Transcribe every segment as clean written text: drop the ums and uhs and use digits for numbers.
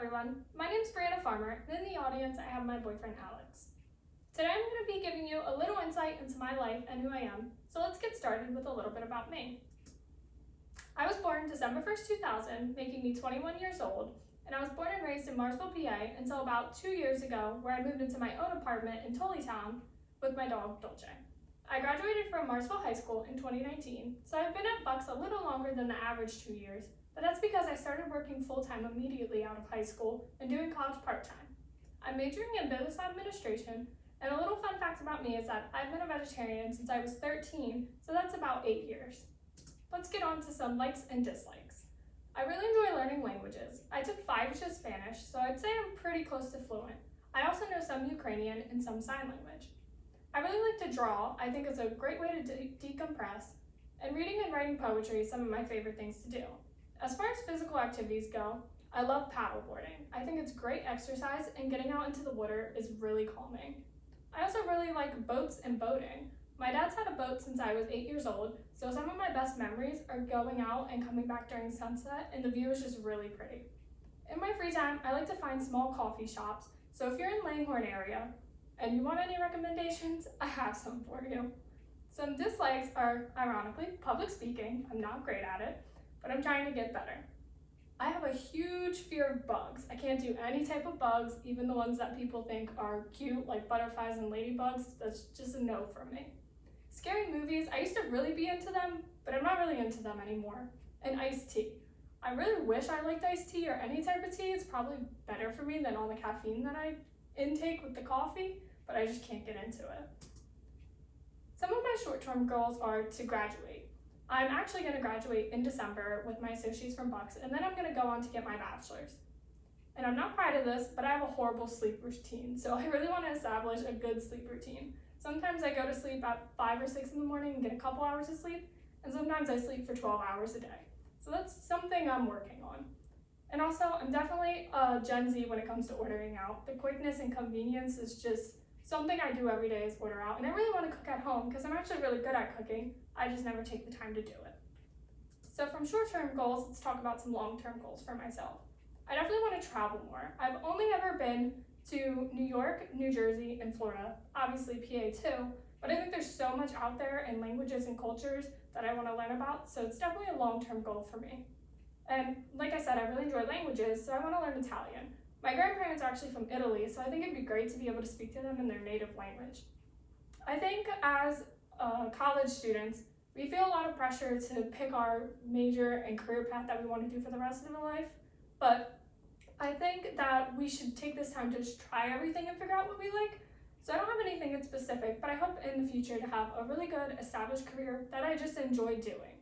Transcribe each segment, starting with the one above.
everyone, my name is Brianna Farmer, and in the audience I have my boyfriend Alex. Today I'm going to be giving you a little insight into my life and who I am, so let's get started with a little bit about me. I was born December 1st, 2000, making me 21 years old, and I was born and raised in Marsville, PA until about 2 years ago, where I moved into my own apartment in Tullytown with my dog Dolce. I graduated from Marsville High School in 2019, so I've been at Bucks a little longer than the average 2 years, but that's because I started working full-time immediately out of high school and doing college part-time. I'm majoring in business administration, and a little fun fact about me is that I've been a vegetarian since I was 13, so that's about 8 years. Let's get on to some likes and dislikes. I really enjoy learning languages. I took 5 years of Spanish, so I'd say I'm pretty close to fluent. I also know some Ukrainian and some sign language. I really like to draw. I think it's a great way to decompress, and reading and writing poetry is some of my favorite things to do. As far as physical activities go, I love paddleboarding. I think it's great exercise, and getting out into the water is really calming. I also really like boats and boating. My dad's had a boat since I was 8 years old, so some of my best memories are going out and coming back during sunset, and the view is just really pretty. In my free time, I like to find small coffee shops, so if you're in Langhorne area and you want any recommendations, I have some for you. Some dislikes are, ironically, public speaking. I'm not great at it, but I'm trying to get better. I have a huge fear of bugs. I can't do any type of bugs, even the ones that people think are cute, like butterflies and ladybugs. That's just a no for me. Scary movies, I used to really be into them, but I'm not really into them anymore. And iced tea. I really wish I liked iced tea or any type of tea. It's probably better for me than all the caffeine that I intake with the coffee, but I just can't get into it. Some of my short-term goals are to graduate. I'm actually going to graduate in December with my associates from Bucks, and then I'm going to go on to get my bachelor's. And I'm not proud of this, but I have a horrible sleep routine, so I really want to establish a good sleep routine. Sometimes I go to sleep at 5 or 6 in the morning and get a couple hours of sleep, and sometimes I sleep for 12 hours a day. So that's something I'm working on. And also, I'm definitely a Gen Z when it comes to ordering out. The quickness and convenience is just something I do every day is order out, and I really want to cook at home because I'm actually really good at cooking. I just never take the time to do it. So from short-term goals, let's talk about some long-term goals for myself. I definitely want to travel more. I've only ever been to New York, New Jersey, and Florida, obviously PA too, but I think there's so much out there in languages and cultures that I want to learn about, so it's definitely a long-term goal for me. And like I said, I really enjoy languages, so I want to learn Italian. My grandparents are actually from Italy, so I think it'd be great to be able to speak to them in their native language. I think as college students, we feel a lot of pressure to pick our major and career path that we want to do for the rest of our life, but I think that we should take this time to just try everything and figure out what we like. So I don't have anything in specific, but I hope in the future to have a really good established career that I just enjoy doing.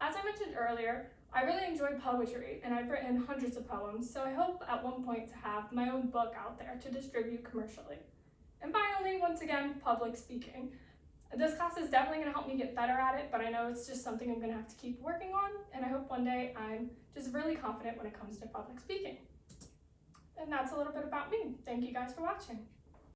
As I mentioned earlier, I really enjoy poetry, and I've written hundreds of poems, so I hope at one point to have my own book out there to distribute commercially. And finally, once again, public speaking. This class is definitely going to help me get better at it, but I know it's just something I'm going to have to keep working on, and I hope one day I'm just really confident when it comes to public speaking. And that's a little bit about me. Thank you guys for watching.